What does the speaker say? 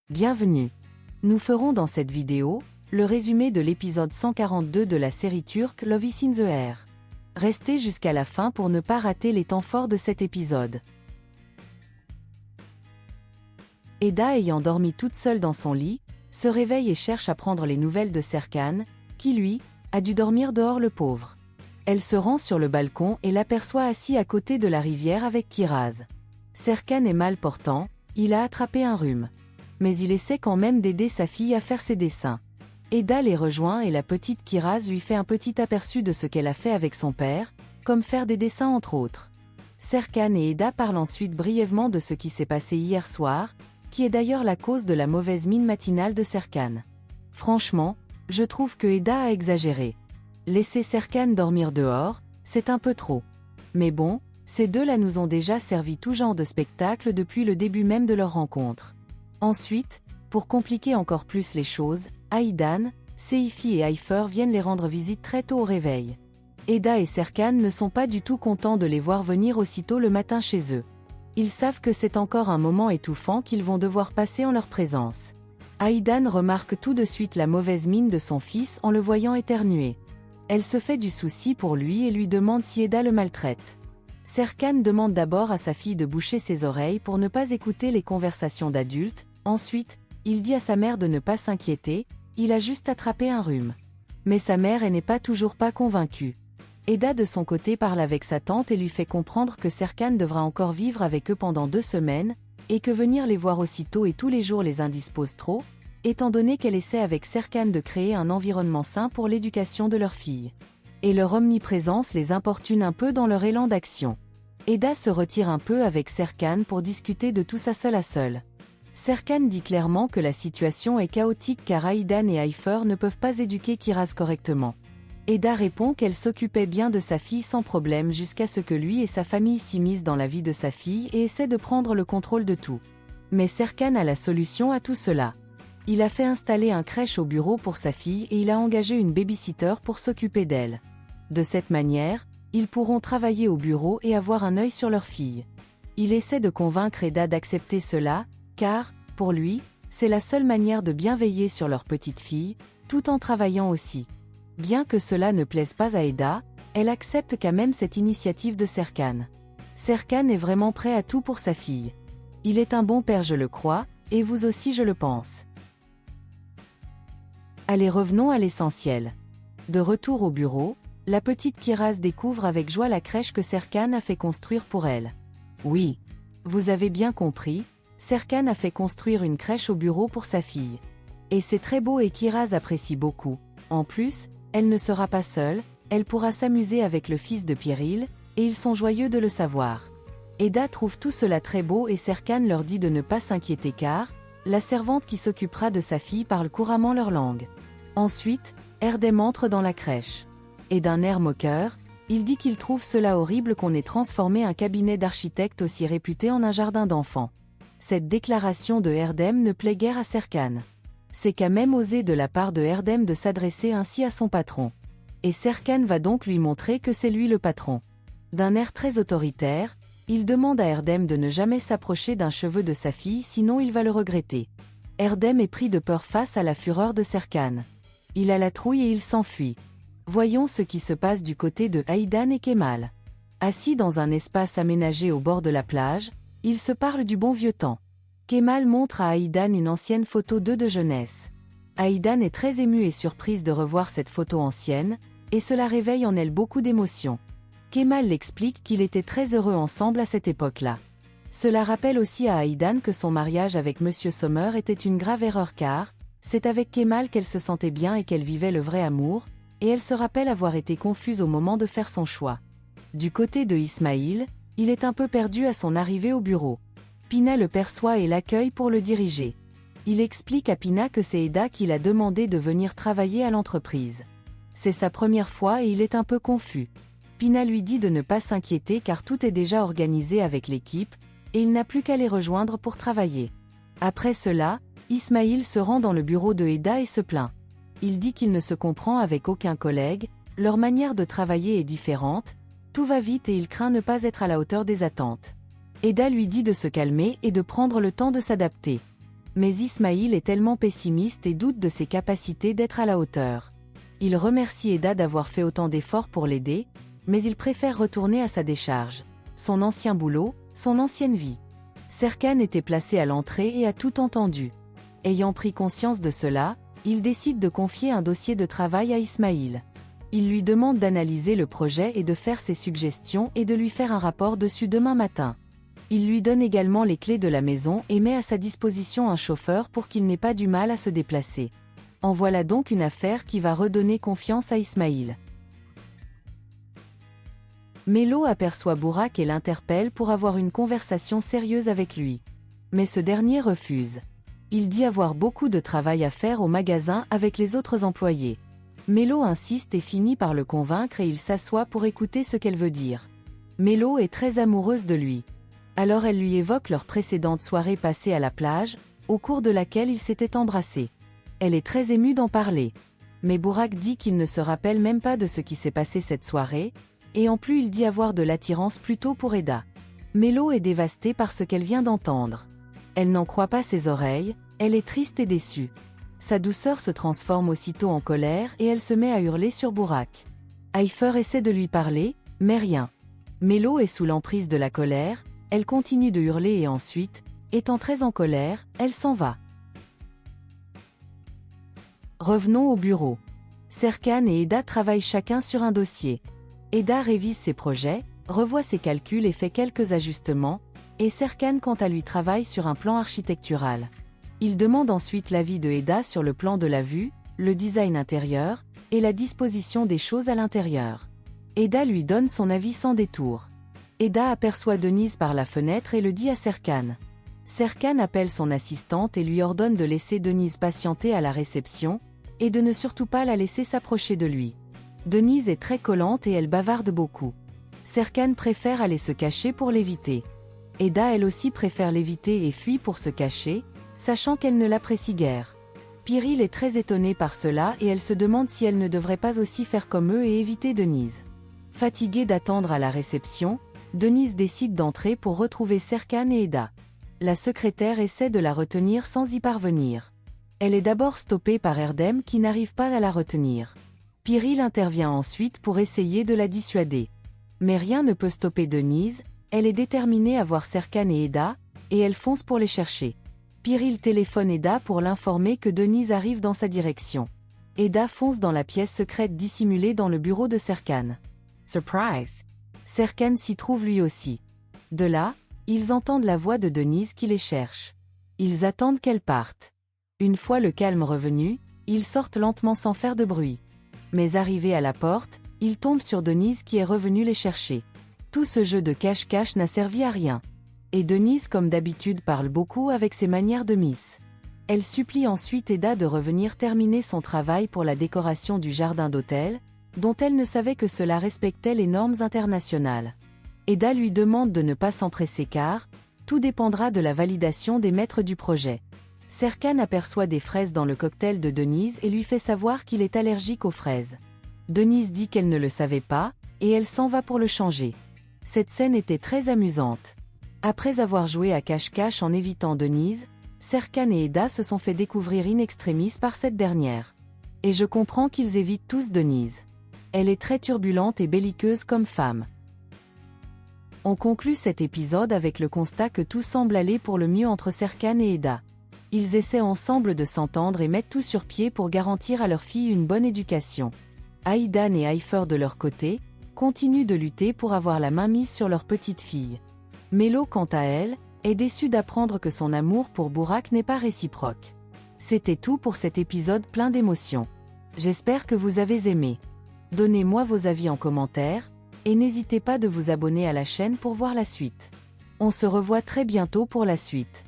Bienvenue. Nous ferons dans cette vidéo, le résumé de l'épisode 142 de la série turque Love is in the Air. Restez jusqu'à la fin pour ne pas rater les temps forts de cet épisode. Eda, ayant dormi toute seule dans son lit, se réveille et cherche à prendre les nouvelles de Serkan, qui lui, a dû dormir dehors le pauvre. Elle se rend sur le balcon et l'aperçoit assis à côté de la rivière avec Kiraz. Serkan est mal portant, il a attrapé un rhume. Mais il essaie quand même d'aider sa fille à faire ses dessins. Eda les rejoint et la petite Kiraz lui fait un petit aperçu de ce qu'elle a fait avec son père, comme faire des dessins entre autres. Serkan et Eda parlent ensuite brièvement de ce qui s'est passé hier soir, qui est d'ailleurs la cause de la mauvaise mine matinale de Serkan. Franchement, je trouve que Eda a exagéré. Laisser Serkan dormir dehors, c'est un peu trop. Mais bon, ces deux-là nous ont déjà servi tout genre de spectacle depuis le début même de leur rencontre. Ensuite, pour compliquer encore plus les choses, Aydan, Seifi et Ayfer viennent les rendre visite très tôt au réveil. Eda et Serkan ne sont pas du tout contents de les voir venir aussitôt le matin chez eux. Ils savent que c'est encore un moment étouffant qu'ils vont devoir passer en leur présence. Aydan remarque tout de suite la mauvaise mine de son fils en le voyant éternuer. Elle se fait du souci pour lui et lui demande si Eda le maltraite. Serkan demande d'abord à sa fille de boucher ses oreilles pour ne pas écouter les conversations d'adultes. Ensuite, il dit à sa mère de ne pas s'inquiéter, il a juste attrapé un rhume. Mais sa mère n'est toujours pas convaincue. Eda de son côté parle avec sa tante et lui fait comprendre que Serkan devra encore vivre avec eux pendant 2 semaines, et que venir les voir aussitôt et tous les jours les indispose trop, étant donné qu'elle essaie avec Serkan de créer un environnement sain pour l'éducation de leur fille. Et leur omniprésence les importune un peu dans leur élan d'action. Eda se retire un peu avec Serkan pour discuter de tout ça seul à seul. Serkan dit clairement que la situation est chaotique car Aydan et Ayfer ne peuvent pas éduquer Kiraz correctement. Eda répond qu'elle s'occupait bien de sa fille sans problème jusqu'à ce que lui et sa famille s'immiscent dans la vie de sa fille et essaient de prendre le contrôle de tout. Mais Serkan a la solution à tout cela. Il a fait installer un crèche au bureau pour sa fille et il a engagé une babysitter pour s'occuper d'elle. De cette manière, ils pourront travailler au bureau et avoir un œil sur leur fille. Il essaie de convaincre Eda d'accepter cela, car, pour lui, c'est la seule manière de bien veiller sur leur petite fille, tout en travaillant aussi. Bien que cela ne plaise pas à Eda, elle accepte quand même cette initiative de Serkan. Serkan est vraiment prêt à tout pour sa fille. Il est un bon père, je le crois, et vous aussi je le pense. Allez, revenons à l'essentiel. De retour au bureau, la petite Kiraz découvre avec joie la crèche que Serkan a fait construire pour elle. Oui, vous avez bien compris, Serkan a fait construire une crèche au bureau pour sa fille. Et c'est très beau et Kiraz apprécie beaucoup. En plus, elle ne sera pas seule, elle pourra s'amuser avec le fils de Piril, et ils sont joyeux de le savoir. Eda trouve tout cela très beau et Serkan leur dit de ne pas s'inquiéter car, la servante qui s'occupera de sa fille parle couramment leur langue. Ensuite, Erdem entre dans la crèche. Et d'un air moqueur, il dit qu'il trouve cela horrible qu'on ait transformé un cabinet d'architecte aussi réputé en un jardin d'enfants. Cette déclaration de Erdem ne plaît guère à Serkan. C'est quand même osé de la part de Erdem de s'adresser ainsi à son patron. Et Serkan va donc lui montrer que c'est lui le patron. D'un air très autoritaire, il demande à Erdem de ne jamais s'approcher d'un cheveu de sa fille sinon il va le regretter. Erdem est pris de peur face à la fureur de Serkan. Il a la trouille et il s'enfuit. Voyons ce qui se passe du côté de Aydan et Kemal. Assis dans un espace aménagé au bord de la plage, ils se parlent du bon vieux temps. Kemal montre à Aydan une ancienne photo d'eux de jeunesse. Aydan est très émue et surprise de revoir cette photo ancienne, et cela réveille en elle beaucoup d'émotions. Kemal l'explique qu'il était très heureux ensemble à cette époque-là. Cela rappelle aussi à Aydan que son mariage avec Monsieur Sommer était une grave erreur car, c'est avec Kemal qu'elle se sentait bien et qu'elle vivait le vrai amour, et elle se rappelle avoir été confuse au moment de faire son choix. Du côté de Ismail, il est un peu perdu à son arrivée au bureau. Pina le perçoit et l'accueille pour le diriger. Il explique à Pina que c'est Eda qui l'a demandé de venir travailler à l'entreprise. C'est sa première fois et il est un peu confus. Pina lui dit de ne pas s'inquiéter car tout est déjà organisé avec l'équipe, et il n'a plus qu'à les rejoindre pour travailler. Après cela, Ismail se rend dans le bureau de Eda et se plaint. Il dit qu'il ne se comprend avec aucun collègue, leur manière de travailler est différente, tout va vite et il craint ne pas être à la hauteur des attentes. Eda lui dit de se calmer et de prendre le temps de s'adapter. Mais Ismaïl est tellement pessimiste et doute de ses capacités d'être à la hauteur. Il remercie Eda d'avoir fait autant d'efforts pour l'aider, mais il préfère retourner à sa décharge. Son ancien boulot, son ancienne vie. Serkan était placé à l'entrée et a tout entendu. Ayant pris conscience de cela, il décide de confier un dossier de travail à Ismaïl. Il lui demande d'analyser le projet et de faire ses suggestions et de lui faire un rapport dessus demain matin. Il lui donne également les clés de la maison et met à sa disposition un chauffeur pour qu'il n'ait pas du mal à se déplacer. En voilà donc une affaire qui va redonner confiance à Ismaïl. Melo aperçoit Burak et l'interpelle pour avoir une conversation sérieuse avec lui. Mais ce dernier refuse. Il dit avoir beaucoup de travail à faire au magasin avec les autres employés. Melo insiste et finit par le convaincre et il s'assoit pour écouter ce qu'elle veut dire. Melo est très amoureuse de lui. Alors elle lui évoque leur précédente soirée passée à la plage, au cours de laquelle ils s'étaient embrassés. Elle est très émue d'en parler. Mais Burak dit qu'il ne se rappelle même pas de ce qui s'est passé cette soirée, et en plus il dit avoir de l'attirance plutôt pour Eda. Melo est dévastée par ce qu'elle vient d'entendre. Elle n'en croit pas ses oreilles, elle est triste et déçue. Sa douceur se transforme aussitôt en colère et elle se met à hurler sur Burak. Haïfer essaie de lui parler, mais rien. Melo est sous l'emprise de la colère, elle continue de hurler et ensuite, étant très en colère, elle s'en va. Revenons au bureau. Serkan et Eda travaillent chacun sur un dossier. Eda révise ses projets, revoit ses calculs et fait quelques ajustements, et Serkan quant à lui travaille sur un plan architectural. Il demande ensuite l'avis de Eda sur le plan de la vue, le design intérieur, et la disposition des choses à l'intérieur. Eda lui donne son avis sans détour. Eda aperçoit Denise par la fenêtre et le dit à Serkan. Serkan appelle son assistante et lui ordonne de laisser Denise patienter à la réception, et de ne surtout pas la laisser s'approcher de lui. Denise est très collante et elle bavarde beaucoup. Serkan préfère aller se cacher pour l'éviter. Eda elle aussi préfère l'éviter et fuit pour se cacher, sachant qu'elle ne l'apprécie guère. Piril est très étonnée par cela et elle se demande si elle ne devrait pas aussi faire comme eux et éviter Denise. Fatiguée d'attendre à la réception, Denise décide d'entrer pour retrouver Serkan et Eda. La secrétaire essaie de la retenir sans y parvenir. Elle est d'abord stoppée par Erdem qui n'arrive pas à la retenir. Piril intervient ensuite pour essayer de la dissuader. Mais rien ne peut stopper Denise, elle est déterminée à voir Serkan et Eda, et elle fonce pour les chercher. Piril téléphone Eda pour l'informer que Denise arrive dans sa direction. Eda fonce dans la pièce secrète dissimulée dans le bureau de Serkan. Surprise! Serkan s'y trouve lui aussi. De là, ils entendent la voix de Denise qui les cherche. Ils attendent qu'elle parte. Une fois le calme revenu, ils sortent lentement sans faire de bruit. Mais arrivés à la porte, ils tombent sur Denise qui est revenue les chercher. Tout ce jeu de cache-cache n'a servi à rien. Et Denise comme d'habitude parle beaucoup avec ses manières de Miss. Elle supplie ensuite Eda de revenir terminer son travail pour la décoration du jardin d'hôtel, dont elle ne savait que cela respectait les normes internationales. Eda lui demande de ne pas s'empresser car, tout dépendra de la validation des maîtres du projet. Serkan aperçoit des fraises dans le cocktail de Denise et lui fait savoir qu'il est allergique aux fraises. Denise dit qu'elle ne le savait pas, et elle s'en va pour le changer. Cette scène était très amusante. Après avoir joué à cache-cache en évitant Denise, Serkan et Eda se sont fait découvrir in extremis par cette dernière. Et je comprends qu'ils évitent tous Denise. Elle est très turbulente et belliqueuse comme femme. On conclut cet épisode avec le constat que tout semble aller pour le mieux entre Serkan et Eda. Ils essaient ensemble de s'entendre et mettent tout sur pied pour garantir à leur fille une bonne éducation. Aïdan et Haïfer de leur côté, continuent de lutter pour avoir la main mise sur leur petite fille. Melo quant à elle, est déçue d'apprendre que son amour pour Burak n'est pas réciproque. C'était tout pour cet épisode plein d'émotions. J'espère que vous avez aimé. Donnez-moi vos avis en commentaire, et n'hésitez pas de vous abonner à la chaîne pour voir la suite. On se revoit très bientôt pour la suite.